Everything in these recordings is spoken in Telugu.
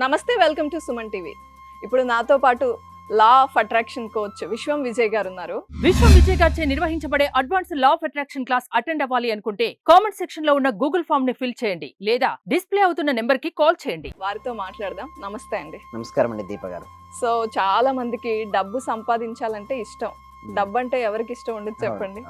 నమస్తే, వెల్కమ్ టు సుమన్ టీవీ. ఇప్పుడు నాతో పాటు లా ఆఫ్ అట్రాక్షన్ కోచ్ విశ్వం విజయ్ గారు ఉన్నారు. విశ్వం విజయ్ గారిచే నిర్వహించబడే advance law of attraction class attend అవ్వాలి అనుకుంటే కామెంట్ సెక్షన్ లో ఉన్న గూగుల్ ఫామ్ ని ఫిల్ చేయండి లేదా డిస్ప్లే అవుతున్న నెంబర్ కి కాల్ చేయండి. వారితో మాట్లాడదాం. నమస్తే అండి. నమస్కారం అండి దీప గారు. సో చాలా మందికి డబ్బు సంపాదించాలంటే ఇష్టం. డబ్బు అంటే ఎవరికి ఇష్టం ఉండదు చెప్పండి.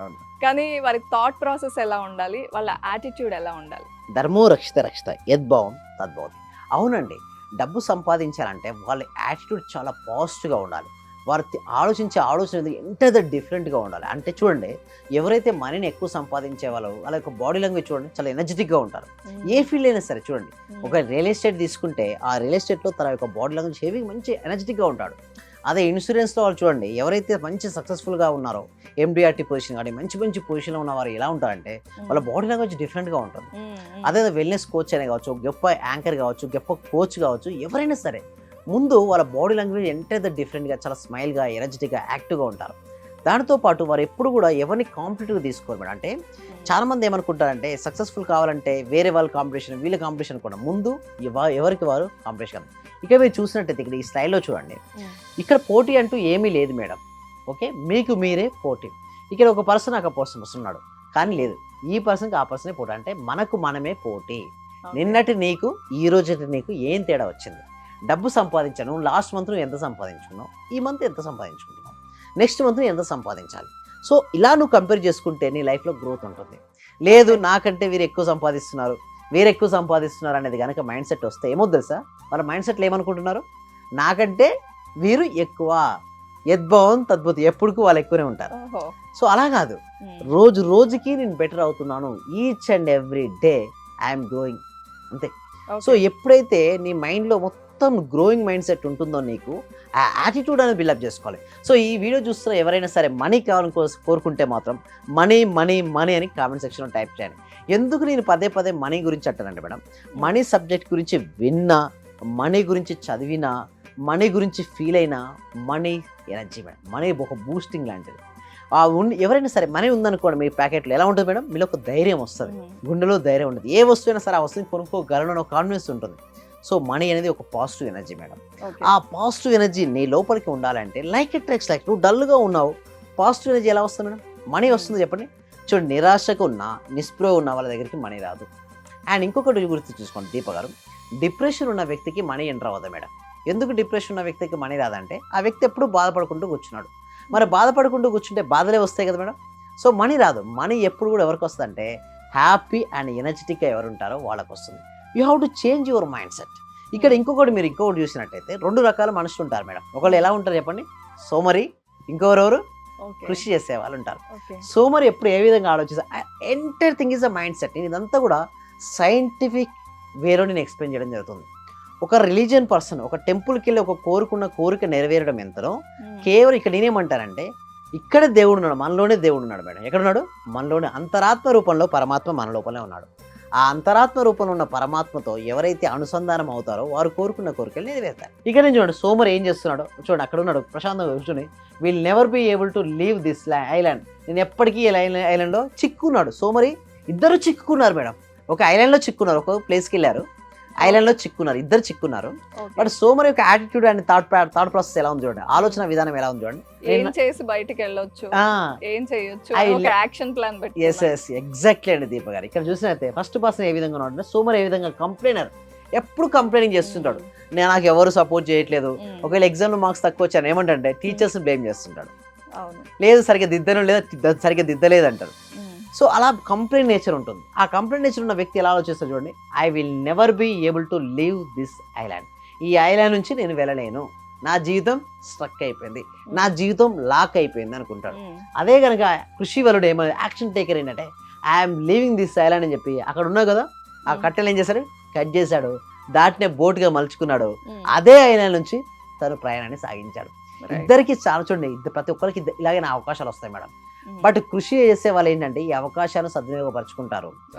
కానీ వారి థాట్ ప్రాసెస్ ఎలా ఉండాలి, వాళ్ళ యాటిట్యూడ్ ఎలా ఉండాలి? ధర్మో రక్షిత రక్షిత యద్భావం తద్భవతి. అవునండి, డబ్బు సంపాదించాలంటే వాళ్ళ యాటిట్యూడ్ చాలా పాజిటివ్గా ఉండాలి. వారు ఆలోచన ఎంత డిఫరెంట్గా ఉండాలి. అంటే చూడండి, ఎవరైతే మనీని ఎక్కువ సంపాదించే వాళ్ళ యొక్క బాడీ లాంగ్వేజ్ చూడండి, చాలా ఎనర్జెటిక్గా ఉంటారు. ఏ ఫీల్డ్ అయినా సరే చూడండి, ఒక రియల్ ఎస్టేట్ తీసుకుంటే ఆ రియల్ ఎస్టేట్లో తన యొక్క బాడీ లాంగ్వేజ్ హెవీ మంచి ఎనర్జెటిక్గా ఉంటాడు. అదే ఇన్సూరెన్స్లో వాళ్ళు చూడండి, ఎవరైతే మంచి సక్సెస్ఫుల్గా ఉన్నారో ఎండిఆర్టీ పొజిషన్ కానీ మంచి మంచి పొజిషన్లో ఉన్న వారు ఎలా ఉంటారంటే వాళ్ళ బాడీ లాంగ్వేజ్ డిఫరెంట్గా ఉంటుంది. అదే వెల్నెస్ కోచ్ అనే కావచ్చు, గొప్ప యాంకర్ కావచ్చు, గొప్ప కోచ్ కావచ్చు, ఎవరైనా సరే ముందు వాళ్ళ బాడీ లాంగ్వేజ్ ఎంత డిఫరెంట్గా, చాలా స్మైల్గా, ఎనర్జెటిక్గా, యాక్టివ్గా ఉంటారు. దానితో పాటు వారు ఎప్పుడు కూడా ఎవరిని కాంపిటేటివ్గా తీసుకోరు మేడం. అంటే చాలామంది ఏమనుకుంటారంటే సక్సెస్ఫుల్ కావాలంటే వేరే వాళ్ళ కాంపిటీషన్, వీళ్ళ కాంపిటీషన్ కూడా ముందు ఎవరికి వారు కాంపిటీషన్. ఇక మీరు చూసినట్టయితే ఇక్కడ ఈ స్లైడ్లో చూడండి, ఇక్కడ పోటీ అంటూ ఏమీ లేదు మేడం. ఓకే, మీకు మీరే పోటీ. ఇక్కడ ఒక పర్సన్ ఒక పర్సన్ వస్తున్నాడు, కానీ లేదు, ఈ పర్సన్కి ఆ పర్సనే పోటీ. అంటే మనకు మనమే పోటీ. నిన్నటి నీకు ఈ రోజు నీకు ఏం తేడా వచ్చింది? డబ్బు సంపాదించాను, లాస్ట్ మంత్ నువ్వు ఎంత సంపాదించుకున్నావు, ఈ మంత్ ఎంత సంపాదించుకుంటున్నావు, నెక్స్ట్ మంత్ ఎంత సంపాదించాలి. సో ఇలా నువ్వు కంపేర్ చేసుకుంటే నీ లైఫ్లో గ్రోత్ ఉంటుంది. లేదు నాకంటే వీరు ఎక్కువ సంపాదిస్తున్నారు, వేరు ఎక్కువ సంపాదిస్తున్నారు అనేది కనుక మైండ్ సెట్ వస్తే ఏమో తెలుసా, వాళ్ళ మైండ్ సెట్లు ఏమనుకుంటున్నారు, నాకంటే వీరు ఎక్కువ, యద్భావం తద్భుతం, ఎప్పుడుకు వాళ్ళు ఎక్కువనే ఉంటారు. సో అలా కాదు, రోజు రోజుకి నేను బెటర్ అవుతున్నాను, each and every day I'm growing, అంతే. సో ఎప్పుడైతే నీ మైండ్లో మొత్తం గ్రోయింగ్ మైండ్ సెట్ ఉంటుందో నీకు ఆ యాటిట్యూడ్ అనేది బిల్డప్ చేసుకోవాలి. సో ఈ వీడియో చూస్తున్న ఎవరైనా సరే మనీ కావాలని కోరుకుంటే మాత్రం మనీ మనీ మనీ అని కామెంట్ సెక్షన్లో టైప్ చేయండి. ఎందుకు నేను పదే పదే మనీ గురించి అంటానండి మేడం, మనీ సబ్జెక్ట్ గురించి విన్నా, మనీ గురించి చదివినా, మనీ గురించి ఫీల్ అయినా, మనీ ఎనర్జీ మేడం. మనీ ఒక బూస్టింగ్ లాంటిది. ఎవరైనా సరే మనీ ఉందనుకోండి మీ ప్యాకెట్లో, ఎలా ఉంటుంది మేడం, మీలో ఒక ధైర్యం వస్తుంది, గుండెలో ధైర్యం ఉంటుంది. ఏ వస్తువైనా సరే ఆ వస్తువుని కొనుక్కోగలను ఒక కాన్ఫిడెన్స్ ఉంటుంది. సో మనీ అనేది ఒక పాజిటివ్ ఎనర్జీ మేడం. ఆ పాజిటివ్ ఎనర్జీ నీ లోపలికి ఉండాలంటే లైక్ ఇట్ ట్రాక్స్ లైక్. నువ్వు డల్గా ఉన్నావు, పాజిటివ్ ఎనర్జీ ఎలా వస్తుంది మేడం? మనీ వస్తుంది చెప్పండి. చూడండి, నిరాశకు ఉన్న, నిస్పృహ ఉన్న వాళ్ళ దగ్గరికి మనీ రాదు. అండ్ ఇంకొకటి గుర్తు చూసుకోండి దీప గారు, డిప్రెషన్ ఉన్న వ్యక్తికి మనీ ఎంటర్ అవ్వదు మేడం. ఎందుకు డిప్రెషన్ ఉన్న వ్యక్తికి మనీ రాదంటే ఆ వ్యక్తి ఎప్పుడు బాధపడుకుంటూ కూర్చున్నాడు. మరి బాధపడుకుంటూ కూర్చుంటే బాధలే వస్తాయి కదా మేడం. సో మనీ రాదు. మనీ ఎప్పుడు కూడా ఎవరికి వస్తుందంటే హ్యాపీ అండ్ ఎనర్జెటిక్గా ఎవరు ఉంటారో వాళ్ళకి వస్తుంది. You have to change your mind set. ఇక్కడ ఇంకొకటి చూసినట్టయితే రెండు రకాల మనుషులు ఉంటారు మేడం. ఒకళ్ళు ఎలా ఉంటారు చెప్పండి, సోమరి, ఇంకొకరెవరు కృషి చేసే వాళ్ళు ఉంటారు. సోమరి ఎప్పుడు ఏ విధంగా ఆలోచిస్తారు, entire thing is a mind set. నేను ఇదంతా కూడా సైంటిఫిక్ వేలో నేను ఎక్స్ప్లెయిన్ చేయడం జరుగుతుంది. ఒక రిలీజియన్ పర్సన్ ఒక టెంపుల్కి వెళ్ళి ఒక కోరిక నెరవేరడం ఎంతనో, కేవలం ఇక్కడ నేనేమంటానంటే ఇక్కడ దేవుడు ఉన్నాడు, మనలోనే దేవుడు ఉన్నాడు మేడం. ఎక్కడున్నాడు? మనలోనే. అంతరాత్మ రూపంలో పరమాత్మ మన లోపలే ఉన్నాడు. ఆ అంతరాత్మ రూపంలో ఉన్న పరమాత్మతో ఎవరైతే అనుసంధానం అవుతారో వారు కోరుకున్న కోరికలు నెరవేరుతారు. ఇక నేను చూడండి, సోమరి ఏం చేస్తున్నాడో చూడండి, అక్కడ ఉన్నాడు ప్రశాంతంగా కూర్చొని, will never be able to leave this island. నేను ఎప్పటికీ ఈ ఐలాండ్లో చిక్కున్నాడు. సోమరి, ఇద్దరు చిక్కుకున్నారు మేడం. ఒక ఐలాండ్లో చిక్కున్నారు, ఒక ప్లేస్కి వెళ్ళారు, ఐలాండ్లో చిక్కున్నారు, ఇద్దరు చిక్కున్నారు. బట్ సోమరి యొక్క యాటిట్యూడ్ అండ్ థాట్ ప్రాసెస్ ఎలా ఉంది చూడండి, ఆలోచన విధానం ఎలా ఉంది చూడండి. ఏం చేసి బయటికి వెళ్ళొచ్చు, ఏం చేయొచ్చు, ఒక యాక్షన్ ప్లాన్ పెట్టి. ఎగ్జాక్ట్లీ అండి దీప గారు. ఇక్కడ చూసినట్టే ఫస్ట్ పర్సన్ ఏ విధంగా ఉన్నాడు, సోమరి ఏ విధంగా కంప్లైనర్, ఎప్పుడు కంప్లైనింగ్ చేస్తుంటాడు. నేను నాకు ఎవరు సపోర్ట్ చేయట్లేదు. ఒకవేళ ఎగ్జామ్లో మార్క్స్ తక్కువ వచ్చాను ఏమంటే టీచర్స్ బ్లేమ్ చేస్తుంటాడు, లేదు సరిగ్గా దిద్దను, లేదా సరిగ్గా దిద్దలేదు అంటారు. సో అలా కంప్లైంట్ నేచర్ ఉంటుంది. ఆ కంప్లైంట్ నేచర్ ఉన్న వ్యక్తి ఎలా ఆలోచిస్తాడు చూడండి, I will never be able to leave this island. ఈ ఐలాండ్ నుంచి నేను వెళ్ళలేను, నా జీవితం స్ట్రక్ అయిపోయింది, నా జీవితం లాక్ అయిపోయింది అనుకుంటాడు. అదే కనుక కృషి వలుడు ఏమో యాక్షన్ టేకర్ ఏంటంటే ఐఎమ్ లీవింగ్ దిస్ ఐలాండ్ అని చెప్పి అక్కడ ఉన్నావు కదా ఆ కట్టెలు ఏం చేశాడు, కట్ చేశాడు, దాటినే బోట్గా మలుచుకున్నాడు. అదే ఐలాండ్ నుంచి తను ప్రయాణాన్ని సాగించాడు. ఇద్దరికి చాలా చూడండి, ప్రతి ఒక్కరికి ఇలాగే నా అవకాశాలు వస్తాయి మేడం. బట్ కృషి చేసే వాళ్ళు ఏంటంటే ఈ అవకాశాన్ని సద్వినియోగపరుచుకుంటారు.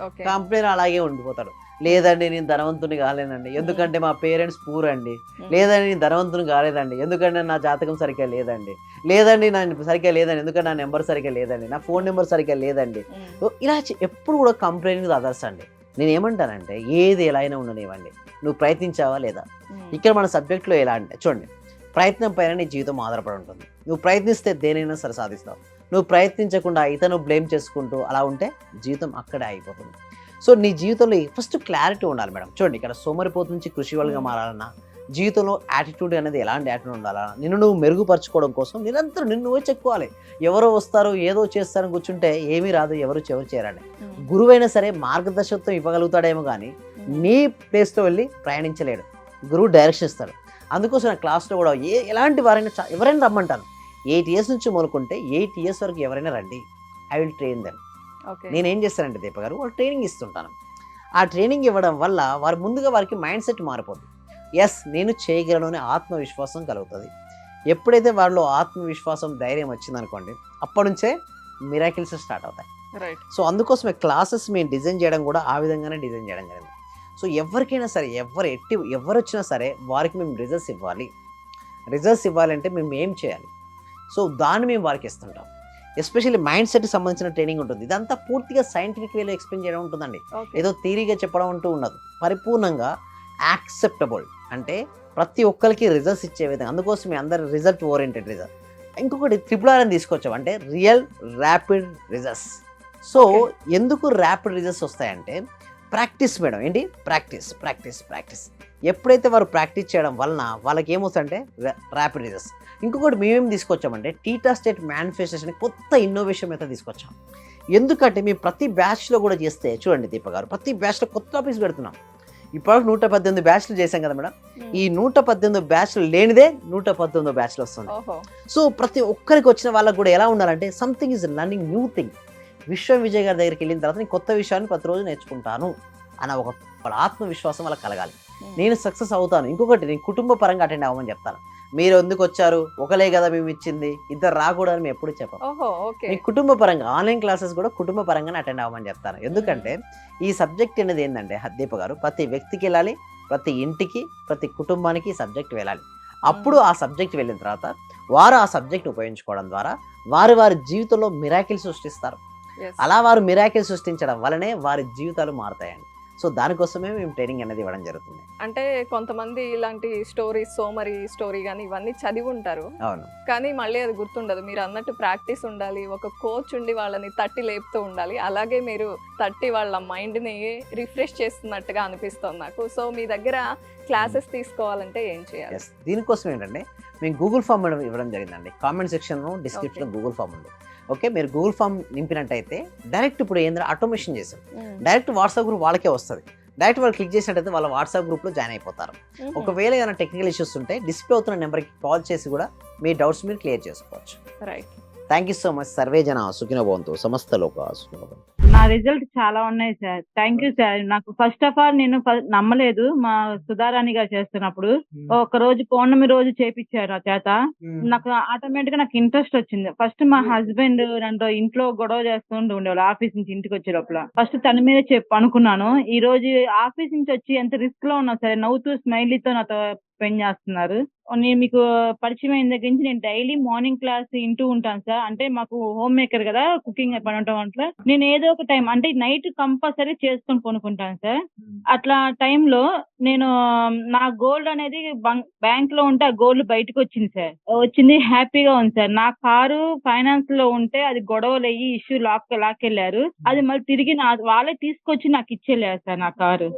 కంప్లైంట్ అలాగే ఉండిపోతాడు, లేదండి నేను ధనవంతుని కాలేనండి ఎందుకంటే మా పేరెంట్స్ పూర్ అండి, లేదండి నేను ధనవంతుని కాలేదండి ఎందుకంటే నా జాతకం సరిగ్గా లేదండి, లేదండి నా సరిగ్గా లేదండి ఎందుకంటే నా నెంబర్ సరిగ్గా లేదండి, నా ఫోన్ నెంబర్ సరిగ్గా లేదండి. ఇలా ఎప్పుడు కూడా కంప్లైంట్ అదర్స్ అండి. నేను ఏమంటానంటే ఏది ఎలా అయినా ఉండనివ్వండి, నువ్వు ప్రయత్నించావా లేదా. ఉమ్. ఇక్కడ మన సబ్జెక్ట్లో ఎలా అంటే చూడండి, ప్రయత్నం పైన నీ జీవితం ఆధారపడి ఉంటుంది. నువ్వు ప్రయత్నిస్తే దేనైనా సరే సాధిస్తావు. నువ్వు ప్రయత్నించకుండా ఇతను బ్లేమ్ చేసుకుంటూ అలా ఉంటే జీవితం అక్కడే అయిపోతుంది. సో నీ జీవితంలో ఫస్ట్ క్లారిటీ ఉండాలి మేడం. చూడండి, ఇక్కడ సోమరిపోతు నుంచి కృషి వాళ్ళగా మారాలన్నా, జీవితంలో యాటిట్యూడ్ అనేది ఎలాంటి యాటిట్యూడ్ ఉండాలన్నా, నిన్ను నువ్వు మెరుగుపరచుకోవడం కోసం నిరంతరం నిన్ను నువ్వే చెప్పుకోవాలి. ఎవరో వస్తారు ఏదో చేస్తారని కూర్చుంటే ఏమీ రాదు, ఎవరు చేరండి. ఉమ్. గురువైనా సరే మార్గదర్శకత్వం ఇవ్వగలుగుతాడేమో కానీ నీ ప్లేస్లో వెళ్ళి ప్రయాణించలేడు. గురువు డైరెక్షన్ ఇస్తాడు. అందుకోసం నా క్లాస్లో కూడా ఎలాంటి వారైనా ఎవరైనా రమ్మంటాను. 8 years నుంచి మొదలుకుంటే 8 years వరకు ఎవరైనా రండి, I will train them. Okay. నేనేం చేస్తానంటే దీప గారు, వాళ్ళు ట్రైనింగ్ ఇస్తుంటాను. ఆ ట్రైనింగ్ ఇవ్వడం వల్ల వారు ముందుగా వారికి మైండ్ సెట్ మారిపోతుంది. ఎస్ నేను చేయగలను అనే ఆత్మవిశ్వాసం కలుగుతుంది. ఎప్పుడైతే వాళ్ళలో ఆత్మవిశ్వాసం ధైర్యం వచ్చిందనుకోండి, అప్పటి నుంచే మిరాకిల్స్ స్టార్ట్ అవుతాయి. రైట్. సో అందుకోసమే క్లాసెస్ మేము డిజైన్ చేయడం కూడా ఆ విధంగానే డిజైన్ చేయడం జరిగింది. సో ఎవరికైనా సరే ఎవరు వచ్చినా సరే వారికి మేము రిజల్ట్స్ ఇవ్వాలి. రిజల్ట్స్ ఇవ్వాలంటే మేము ఏం చేయాలి, సో దాన్ని మేము వారికి ఇస్తుంటాం. ఎస్పెషల్లీ మైండ్ సెట్కి సంబంధించిన ట్రైనింగ్ ఉంటుంది. ఇదంతా పూర్తిగా సైంటిఫిక్ వేలో ఎక్స్ప్లెయిన్ చేయడం ఉంటుందండి. ఓకే. ఏదో థియరీగా చెప్పడం అంటూ ఉండదు. పరిపూర్ణంగా యాక్సెప్టబుల్, అంటే ప్రతి ఒక్కరికి రిజల్ట్స్ ఇచ్చే విధంగా. అందుకోసమే అందరు రిజల్ట్ ఓరియంటెడ్ రిజల్ట్. ఇంకొకటి RRR అని తీసుకొచ్చాం, అంటే రియల్ ర్యాపిడ్ రిజల్ట్స్. సో ఎందుకు ర్యాపిడ్ రిజల్ట్స్ వస్తాయంటే ప్రాక్టీస్ మేడం. ఏంటి? ప్రాక్టీస్. ఎప్పుడైతే వారు ప్రాక్టీస్ చేయడం వలన వాళ్ళకి ఏమవుతుందంటే ర్యాపిడ్ రిజల్ట్స్. ఇంకొకటి మేమేం తీసుకొచ్చామంటే టీటా స్టేట్ మేనిఫెస్టేషన్ కొత్త ఇన్నోవేషన్ అయితే తీసుకొచ్చాం. ఎందుకంటే మేము ప్రతి బ్యాచ్లో కూడా చేస్తే చూడండి దీప గారు, ప్రతి బ్యాచ్లో కొత్త టాపిక్స్ పెడుతున్నాం. ఇప్పటివరకు 118 బ్యాచ్లు చేశాం కదా మేడం. ఈ 118 బ్యాచ్లు లేనిదే 119 బ్యాచ్లు వస్తుంది. ఓహో. సో ప్రతి ఒక్కరికి వచ్చిన వాళ్ళకి కూడా ఎలా ఉండాలంటే something is learning new thing. విశ్వం విజయ్ గారి దగ్గరికి వెళ్ళిన తర్వాత నేను కొత్త విషయాన్ని ప్రతిరోజు నేర్చుకుంటాను అన్న ఒక ఆత్మవిశ్వాసం వాళ్ళకి కలగాలి. నేను సక్సెస్ అవుతాను. ఇంకొకటి, నేను కుటుంబ పరంగా అటెండ్ అవ్వమని చెప్తాను. మీరు ఎందుకు వచ్చారు, ఒకలే కదా మేము ఇచ్చింది, ఇద్దరు రాకూడదని మేము ఎప్పుడు చెప్పాం. ఓహో. ఓకే. మీ కుటుంబ పరంగా ఆన్లైన్ క్లాసెస్ కూడా కుటుంబ పరంగానే అటెండ్ అవ్వమని చెప్తాను. ఎందుకంటే ఈ సబ్జెక్ట్ అనేది ఏంటంటే దీప గారు, ప్రతి వ్యక్తికి వెళ్ళాలి, ప్రతి ఇంటికి, ప్రతి కుటుంబానికి ఈ సబ్జెక్ట్ వెళ్ళాలి. అప్పుడు ఆ సబ్జెక్ట్ వెళ్ళిన తర్వాత వారు ఆ సబ్జెక్ట్ ఉపయోగించుకోవడం ద్వారా వారి జీవితంలో మిరాకిల్ సృష్టిస్తారు. Yes. అలా వారు మిరాకిల్ సృష్టించడం వల్లనే వారి జీవితాలు మారుతాయండి. సో దానికోసమే మేము ట్రైనింగ్ అనేది ఇవ్వడం జరుగుతుంది. అంటే కొంతమంది ఇలాంటి స్టోరీస్, సోమరి స్టోరీ కానీ ఇవన్నీ చదివి ఉంటారు, అవును, కానీ మళ్ళీ అది గుర్తుండదు. మీరు అన్నట్టు ప్రాక్టీస్ ఉండాలి, ఒక కోచ్ ఉండి వాళ్ళని తట్టి లేపుతూ ఉండాలి. అలాగే మీరు తట్టి వాళ్ళ మైండ్ని రిఫ్రెష్ చేస్తున్నట్టుగా అనిపిస్తుంది నాకు. సో మీ దగ్గర క్లాసెస్ తీసుకోవాలంటే ఏం చేయాలి? ఎస్, దీనికోసం ఏంటంటే మేము గూగుల్ ఫామ్ ఇవ్వడం జరిగిందండి. కామెంట్ సెక్షన్లో డిస్క్రిప్షన్లో గూగుల్ ఫామ్ ఉంది. ఓకే, మీరు గూగుల్ ఫామ్ నింపినట్టయితే డైరెక్ట్ ఇప్పుడు ఏంటంటే ఆటోమేషన్ చేసాం. డైరెక్ట్ వాట్సాప్ గ్రూప్ వాళ్ళకే వస్తుంది. డైరెక్ట్ వాళ్ళు క్లిక్ చేసినట్టయితే వాళ్ళ వాట్సాప్ గ్రూప్లో జాయిన్ అయిపోతారు. ఒకవేళ ఏమైనా టెక్నికల్ ఇష్యూస్ ఉంటే డిస్ప్లే అవుతున్న నెంబర్కి కాల్ చేసి కూడా మీ డౌట్స్ మీరు క్లియర్ చేసుకోవచ్చు. Right. Thank you so much. Survey జన సుఖినో భవంతు, సమస్త లోక సుఖినో భవంతు. నా రిజల్ట్ చాలా ఉన్నాయి సార్. Thank you sir. నాకు ఫస్ట్ ఆఫ్ ఆల్ నేను నమ్మలేదు. మా సుధారాణి గారు చేస్తున్నప్పుడు ఒక రోజు పౌర్ణమి రోజు చేపించారు ఆ చేత. నాకు ఆటోమేటిక్ గా నాకు ఇంట్రెస్ట్ వచ్చింది. ఫస్ట్ మా హస్బెండ్ నన్ను ఇంట్లో గొడవ చేస్తుంటూ ఉండేవాళ్ళు. ఆఫీస్ నుంచి ఇంటికి వచ్చే లోపల ఫస్ట్ తన మీద అనుకున్నాను. ఈ రోజు ఆఫీస్ నుంచి వచ్చి ఎంత రిస్క్ లో ఉన్నా సరే నవ్వుతూ స్మైలీతో నాతో స్పెండ్ చేస్తున్నారు. నేను మీకు పరిచయం అయిన దగ్గర నుంచి నేను డైలీ మార్నింగ్ క్లాస్ వింటూ ఉంటాను సార్. అంటే మాకు హోమ్ మేకర్ కదా, కుకింగ్ పని ఉంటాం. అట్లా నేను ఏదో ఒక టైం అంటే నైట్ కంపల్సరీ చేసుకొని కొనుక్కుంటాను సార్. అట్లా టైంలో నేను నా గోల్డ్ అనేది బ్యాంక్ లో ఉంటే ఆ గోల్డ్ బయటకు వచ్చింది సార్. వచ్చింది, హ్యాపీగా ఉంది సార్. నా కారు ఫైనాన్స్ లో ఉంటే అది గొడవలు అయ్యి ఇష్యూ లాక్కెళ్ళారు. అది మళ్ళీ తిరిగి వాళ్ళే తీసుకొచ్చి నాకు ఇచ్చేళ్ళారు సార్ నా కారు.